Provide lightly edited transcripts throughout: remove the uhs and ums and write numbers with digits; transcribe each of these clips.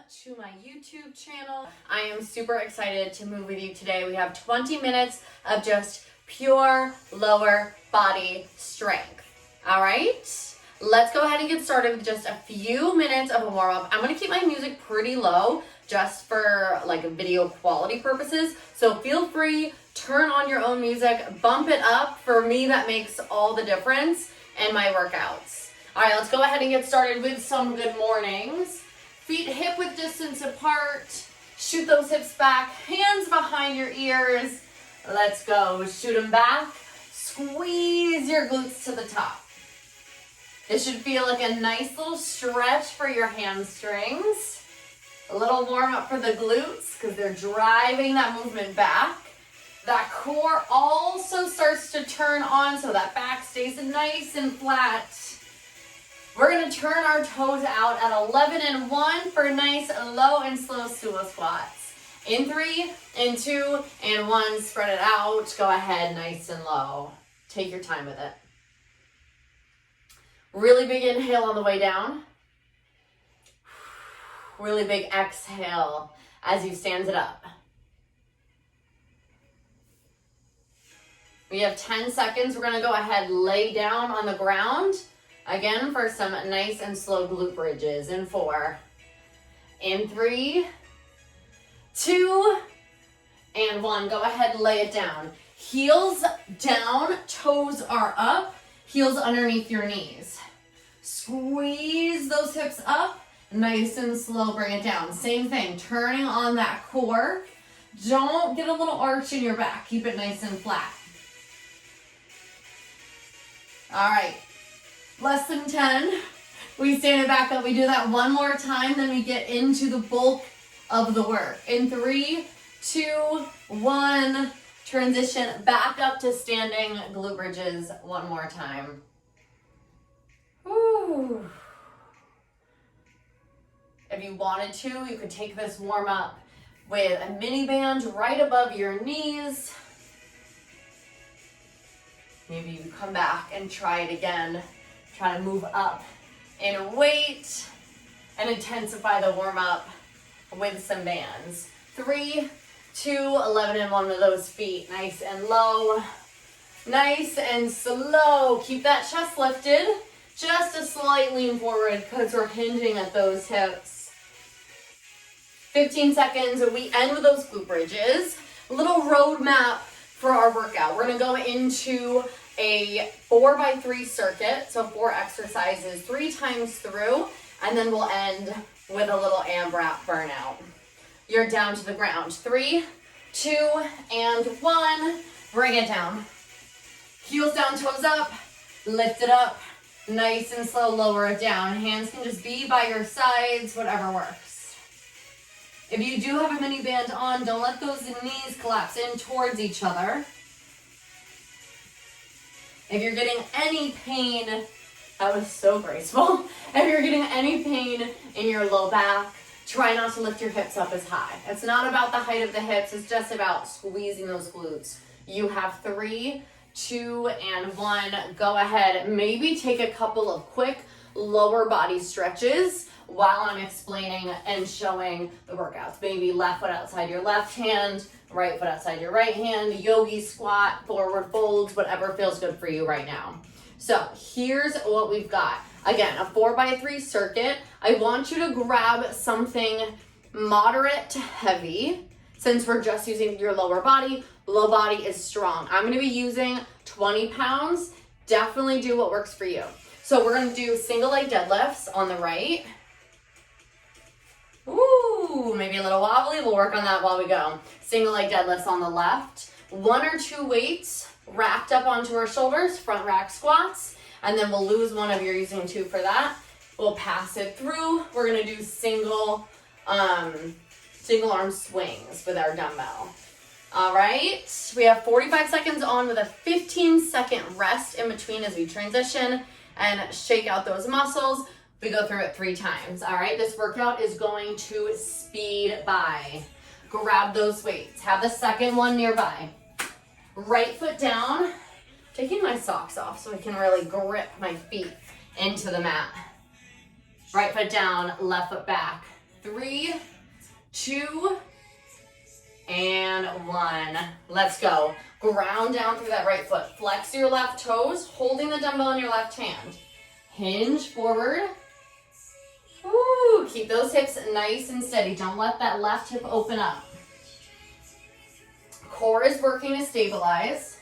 to my YouTube channel. I am super excited to move with you today. We have 20 minutes of just pure lower body strength. All right, let's go ahead and get started with just a few minutes of a warm up. I'm gonna keep my music pretty low just for like video quality purposes. So feel free, turn on your own music, bump it up. For me, that makes all the difference in my workouts. All right, let's go ahead and get started with some good mornings. Feet hip width distance apart. Shoot those hips back, hands behind your ears. Let's go, shoot them back. Squeeze your glutes to the top. This should feel like a nice little stretch for your hamstrings. A little warm up for the glutes because they're driving that movement back. That core also starts to turn on so that back stays nice and flat. We're gonna turn our toes out at 11 and 1 for nice low and slow sumo squats. In 3, in 2, and 1, spread it out. Go ahead, nice and low. Take your time with it. Really big inhale on the way down. Really big exhale as you stand it up. We have 10 seconds. We're gonna go ahead, lay down on the ground. Again, for some nice and slow glute bridges. In 4, in 3, 2, and 1. Go ahead, lay it down. Heels down, toes are up, heels underneath your knees. Squeeze those hips up, nice and slow, bring it down. Same thing, turning on that core. Don't get a little arch in your back. Keep it nice and flat. All right. Less than 10. We stand it back up. We do that one more time, then we get into the bulk of the work. In 3, 2, 1, transition back up to standing glute bridges one more time. Woo. If you wanted to, you could take this warm up with a mini band right above your knees. Maybe you come back and try it again. Try to move up in weight and intensify the warm up with some bands. 3, 2, 11 and 1 with those feet. Nice and low, nice and slow. Keep that chest lifted. Just a slight lean forward because we're hinging at those hips. 15 seconds, we end with those glute bridges. A little roadmap for our workout. We're gonna go into a 4x3 circuit, so 4 exercises 3 times through, and then we'll end with a little AMRAP burnout. You're down to the ground. 3, 2, and 1. Bring it down. Heels down, toes up. Lift it up. Nice and slow, lower it down. Hands can just be by your sides, whatever works. If you do have a mini band on, don't let those knees collapse in towards each other. If you're getting any pain, that was so graceful. If you're getting any pain in your low back, try not to lift your hips up as high. It's not about the height of the hips, it's just about squeezing those glutes. You have 3, 2, and 1. Go ahead, maybe take a couple of quick lower body stretches while I'm explaining and showing the workouts. Maybe left foot outside your left hand, right foot outside your right hand, yogi squat, forward folds, whatever feels good for you right now. So here's what we've got. Again, a 4x3 circuit. I want you to grab something moderate to heavy since we're just using your lower body. Low body is strong. I'm gonna be using 20 pounds. Definitely do what works for you. So we're gonna do single leg deadlifts on the right. Ooh, maybe a little wobbly. We'll work on that while we go. Single leg deadlifts on the left. 1 or 2 weights racked up onto our shoulders, front rack squats, and then we'll lose one if you're using 2 for that. We'll pass it through. We're gonna do single arm swings with our dumbbell. All right, we have 45 seconds on with a 15-second rest in between as we transition and shake out those muscles. We go through it 3 times. All right, this workout is going to speed by. Grab those weights. Have the second one nearby. Right foot down. Taking my socks off so I can really grip my feet into the mat. Right foot down, left foot back. 3, 2, and 1. Let's go. Ground down through that right foot. Flex your left toes, holding the dumbbell in your left hand. Hinge forward. Woo, keep those hips nice and steady. Don't let that left hip open up. Core is working to stabilize.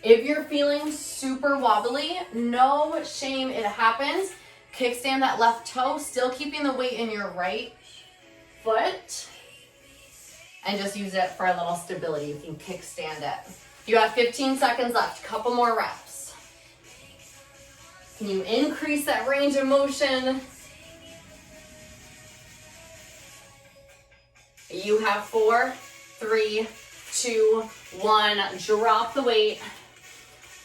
If you're feeling super wobbly, no shame, it happens. Kickstand that left toe, still keeping the weight in your right foot. And just use it for a little stability. You can kickstand it. You have 15 seconds left, couple more reps. Can you increase that range of motion? You have 4, 3, 2, 1. Drop the weight.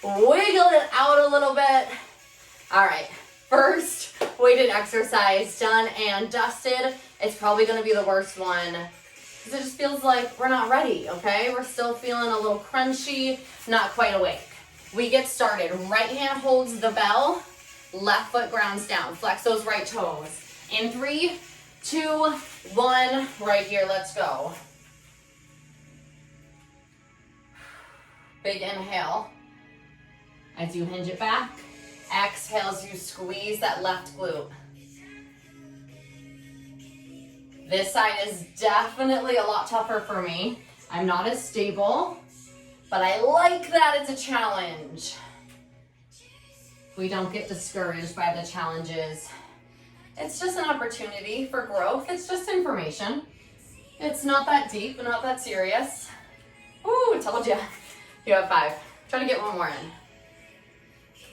Wiggle it out a little bit. All right, first weighted exercise done and dusted. It's probably gonna be the worst one because it just feels like we're not ready, okay? We're still feeling a little crunchy, not quite awake. We get started. Right hand holds the bell, left foot grounds down. Flex those right toes. In 3, 2, 1, right here, let's go. Big inhale as you hinge it back. Exhale as you squeeze that left glute. This side is definitely a lot tougher for me. I'm not as stable, but I like that it's a challenge. We don't get discouraged by the challenges. It's just an opportunity for growth. It's just information. It's not that deep and not that serious. Ooh, told ya. You have 5. Try to get one more in.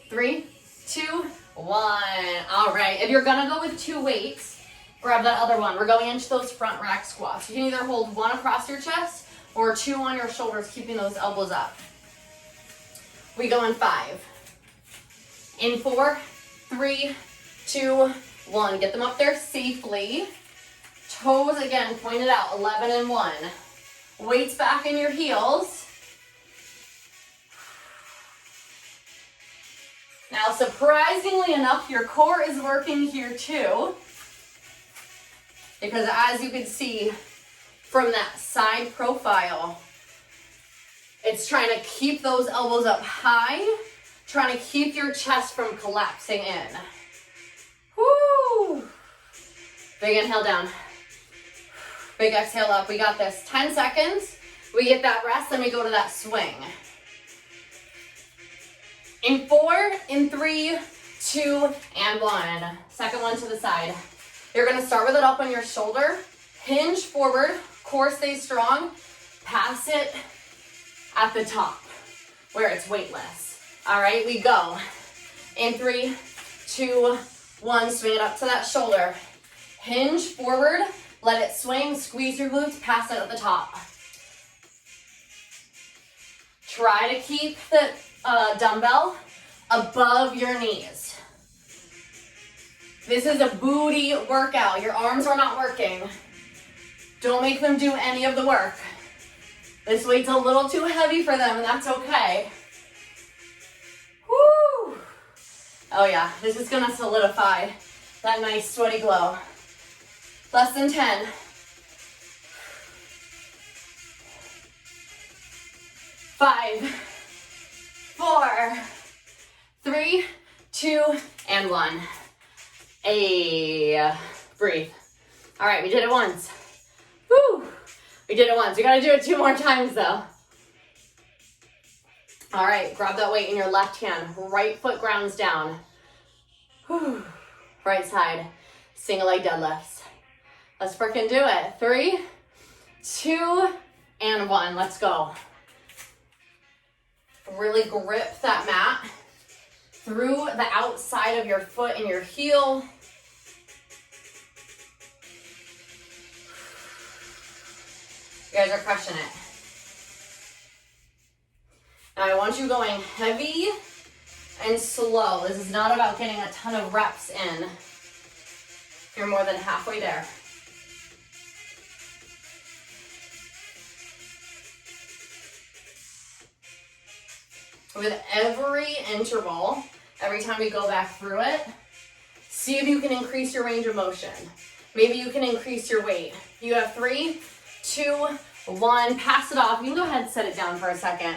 3, 2, 1. All right, if you're gonna go with 2 weights, grab that other one. We're going into those front rack squats. You can either hold 1 across your chest or 2 on your shoulders, keeping those elbows up. We go in 5. In 4, 3, 2, 1. Get them up there safely. Toes again, pointed out, 11 and 1. Weights back in your heels. Now, surprisingly enough, your core is working here too. Because as you can see from that side profile, it's trying to keep those elbows up high, trying to keep your chest from collapsing in. Woo! Big inhale down. Big exhale up. We got this. 10 seconds. We get that rest, then we go to that swing. In 4, in 3, 2, and 1. Second one to the side. You're gonna start with it up on your shoulder. Hinge forward, core stays strong. Pass it at the top where it's weightless. All right, we go. In 3, 2, 1, swing it up to that shoulder. Hinge forward, let it swing, squeeze your glutes, pass it at the top. Try to keep the dumbbell above your knees. This is a booty workout. Your arms are not working. Don't make them do any of the work. This weight's a little too heavy for them, and that's okay. Woo! Oh yeah, this is gonna solidify that nice sweaty glow. Less than 10. 5, 4, 3, 2, and 1. Breathe. All right, we did it once. Woo! We did it once. We gotta do it 2 more times though. All right, grab that weight in your left hand. Right foot grounds down. Whew. Right side, single leg deadlifts. Let's freaking do it. 3, 2, and 1. Let's go. Really grip that mat through the outside of your foot and your heel. You guys are crushing it. Now I want you going heavy and slow. This is not about getting a ton of reps in. You're more than halfway there. With every interval, every time we go back through it, see if you can increase your range of motion. Maybe you can increase your weight. You have 3, 2, 1, pass it off. You can go ahead and set it down for a second.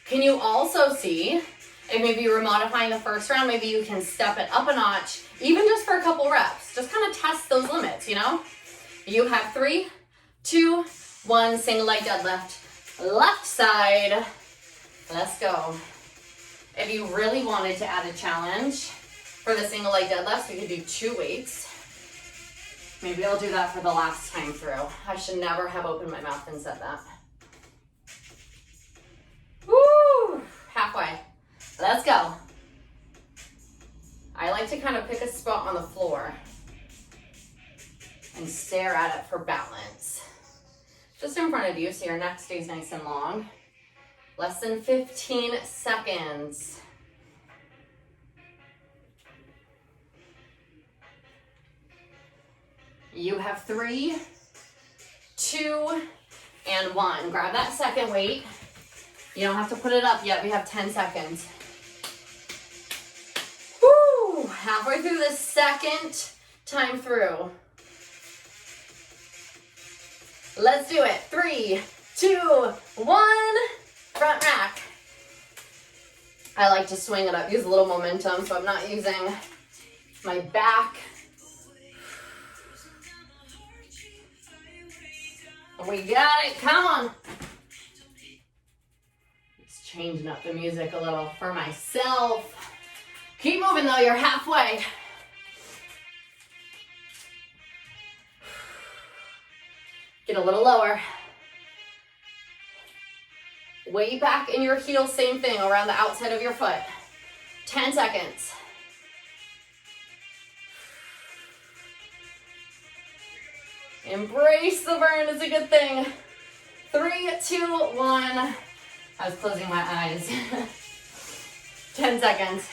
Can you also see, if maybe you were modifying the first round, maybe you can step it up a notch, even just for a couple reps. Just kind of test those limits, you know? You have 3, 2, 1, single leg deadlift. Left side. Let's go. If you really wanted to add a challenge for the single leg deadlifts, we could do 2 weights. Maybe I'll do that for the last time through. I should never have opened my mouth and said that. Woo! Halfway. Let's go. I like to kind of pick a spot on the floor and stare at it for balance. Just in front of you so your neck stays nice and long. Less than 15 seconds. You have 3, 2, and 1. Grab that second weight. You don't have to put it up yet. We have 10 seconds. Woo! Halfway through the second time through. Let's do it. 3, 2, 1. Front rack. I like to swing it up, use a little momentum, so I'm not using my back. We got it, come on. Just changing up the music a little for myself. Keep moving though, you're halfway. Get a little lower. Weight back in your heels, same thing, around the outside of your foot. 10 seconds. Embrace the burn, it's a good thing. 3, 2, 1. I was closing my eyes. 10 seconds.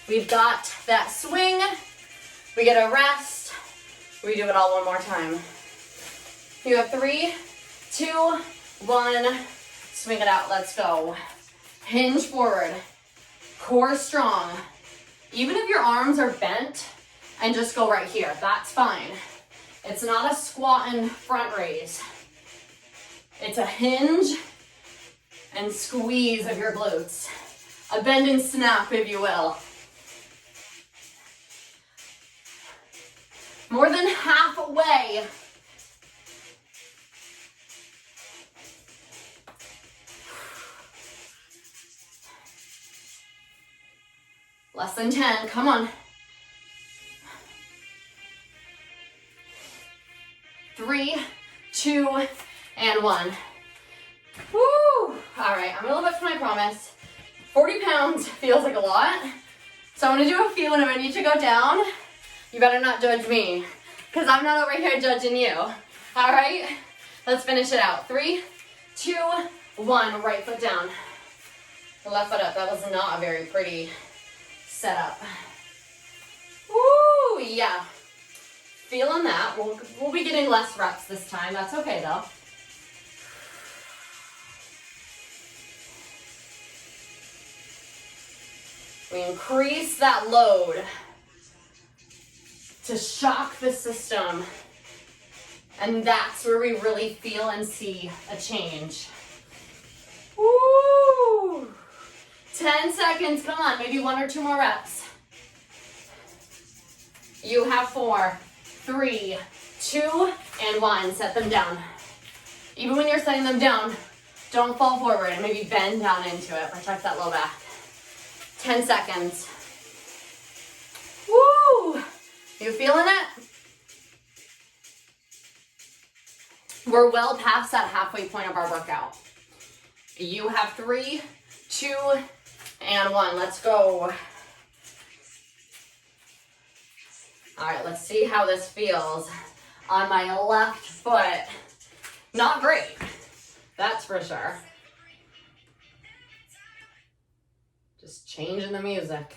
We've got that swing. We get a rest. We do it all one more time. You have 3, 2, 1. Swing it out, let's go. Hinge forward, core strong. Even if your arms are bent and just go right here, that's fine. It's not a squat and front raise. It's a hinge and squeeze of your glutes. A bend and snap, if you will. More than halfway. Less than 10, come on. 3, 2, and 1. Woo! All right, I'm gonna lift my promise. 40 pounds feels like a lot. So I'm gonna do a few, and if I need to go down, you better not judge me, because I'm not over here judging you. All right, let's finish it out. 3, 2, 1, right foot down. The left foot up. That was not a very pretty setup. Woo, yeah. Feeling that. We'll be getting less reps this time. That's okay though. We increase that load to shock the system. And that's where we really feel and see a change. Woo! 10 seconds, come on, maybe 1 or 2 more reps. You have 4, 3, 2, and 1. Set them down. Even when you're setting them down, don't fall forward and maybe bend down into it. Protect that low back. 10 seconds. Woo! You feeling it? We're well past that halfway point of our workout. You have 3, 2, and 1. Let's go. All right, let's see how this feels on my left foot. Not great, that's for sure. Just changing the music.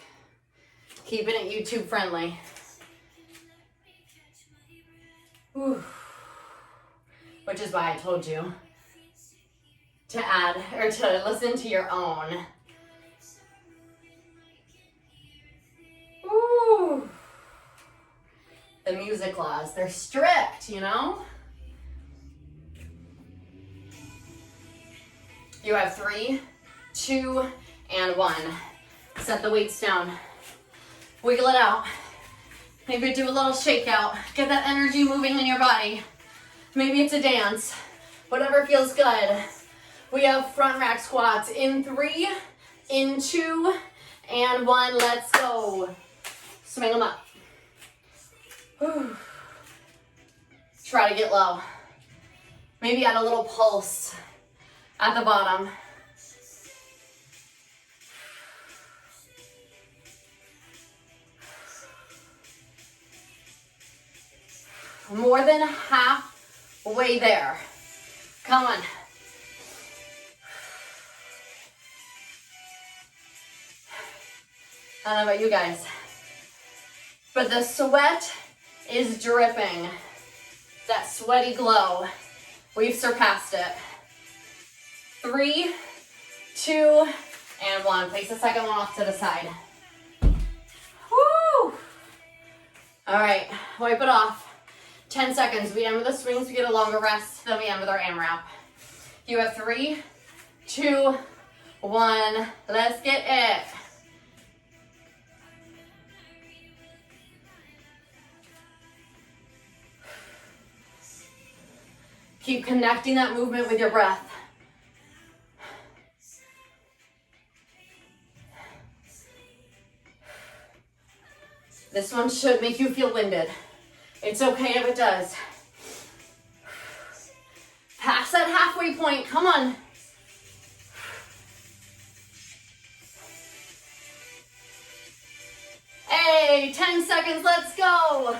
Keeping it YouTube friendly. Whew. Which is why I told you to add or to listen to your own. Woo. the music laws. They're strict, you know? You have 3, 2, and 1. Set the weights down. Wiggle it out. Maybe do a little shakeout. Get that energy moving in your body. Maybe it's a dance. Whatever feels good. We have front rack squats in 3, in 2, and 1. Let's go. Swing them up. Whew. Try to get low. Maybe add a little pulse at the bottom. More than halfway there. Come on. I don't know about you guys, but the sweat is dripping. That sweaty glow. We've surpassed it. 3, 2, and 1. Place the second one off to the side. Woo! All right, wipe it off. 10 seconds. We end with the swings, we get a longer rest, then we end with our AMRAP. You have 3, 2, 1. Let's get it. Keep connecting that movement with your breath. This one should make you feel winded. It's okay if it does. Pass that halfway point, come on. Hey, 10 seconds, let's go.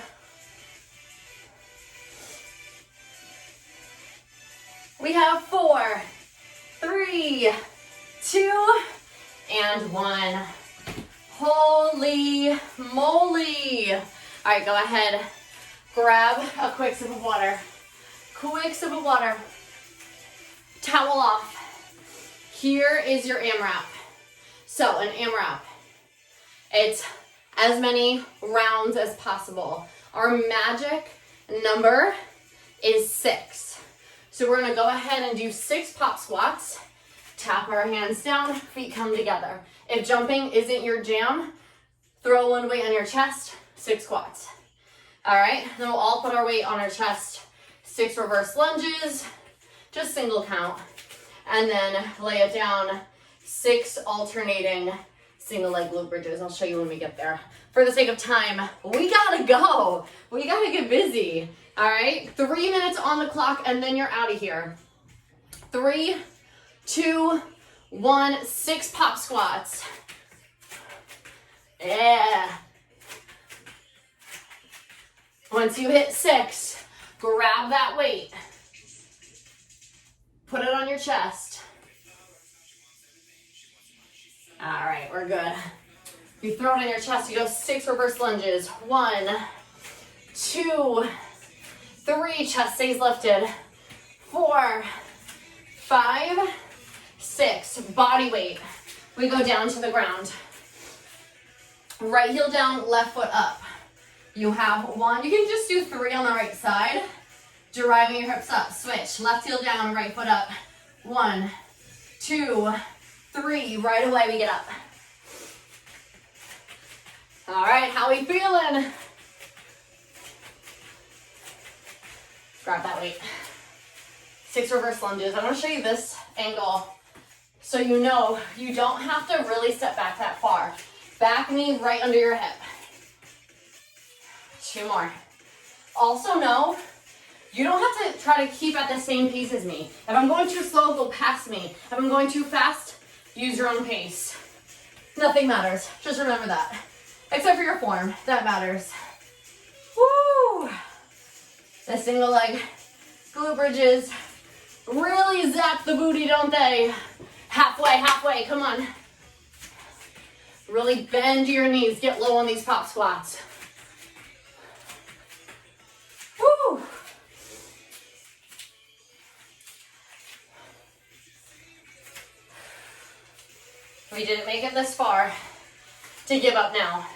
We have 4, 3, 2, and 1. Holy moly. All right, go ahead. Grab a quick sip of water. Quick sip of water. Towel off. Here is your AMRAP. So an AMRAP, it's as many rounds as possible. Our magic number is 6. So we're gonna go ahead and do 6 pop squats. Tap our hands down, feet come together. If jumping isn't your jam, throw one weight on your chest, 6 squats. All right, then we'll all put our weight on our chest. 6 reverse lunges, just single count. And then lay it down, 6 alternating single leg glute bridges. I'll show you when we get there. For the sake of time, we gotta go. We gotta get busy. All right, 3 minutes on the clock and then you're out of here. 3, 2, 1, 6 pop squats. Yeah. Once you hit 6, grab that weight. Put it on your chest. All right, we're good. You throw it in your chest, you go 6 reverse lunges. 1, 2, 3, chest stays lifted. 4, 5, 6, body weight. We go down to the ground. Right heel down, left foot up. You have 1, you can just do 3 on the right side. Driving your hips up, switch. Left heel down, right foot up. 1, 2, 3, right away we get up. All right, how we feeling? Grab that weight. 6 reverse lunges. I'm gonna show you this angle so you know you don't have to really step back that far. Back knee right under your hip. 2 more. Also know, you don't have to try to keep at the same pace as me. If I'm going too slow, go past me. If I'm going too fast, use your own pace. Nothing matters. Just remember that. Except for your form, that matters. Woo! The single leg glute bridges really zap the booty, don't they? Halfway, halfway, come on. Really bend your knees, get low on these pop squats. Woo! We didn't make it this far to give up now.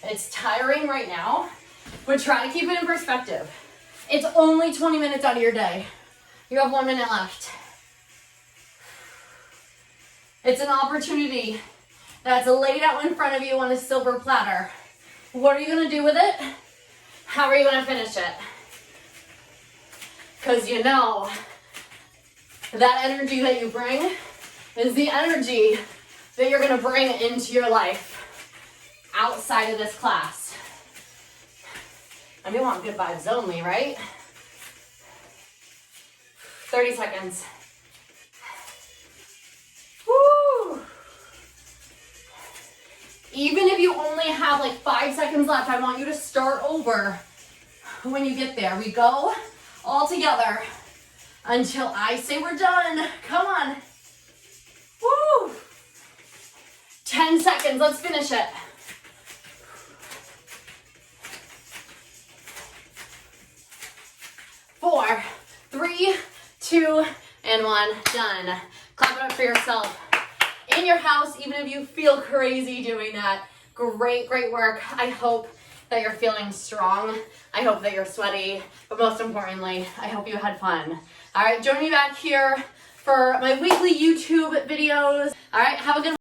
It's tiring right now, but try to keep it in perspective. It's only 20 minutes out of your day. You have 1 minute left. It's an opportunity that's laid out in front of you on a silver platter. What are you gonna do with it? How are you gonna finish it? Because you know that energy that you bring is the energy that you're gonna bring into your life outside of this class. I do want good vibes only, right? 30 seconds. Woo! Even if you only have like 5 seconds left, I want you to start over when you get there. We go all together until I say we're done. Come on. Woo! 10 seconds, let's finish it. 4, 3, 2, and 1, done. Clap it up for yourself. In your house, even if you feel crazy doing that, great, great work. I hope that you're feeling strong. I hope that you're sweaty, but most importantly, I hope you had fun. All right, join me back here for my weekly YouTube videos. All right, have a good one.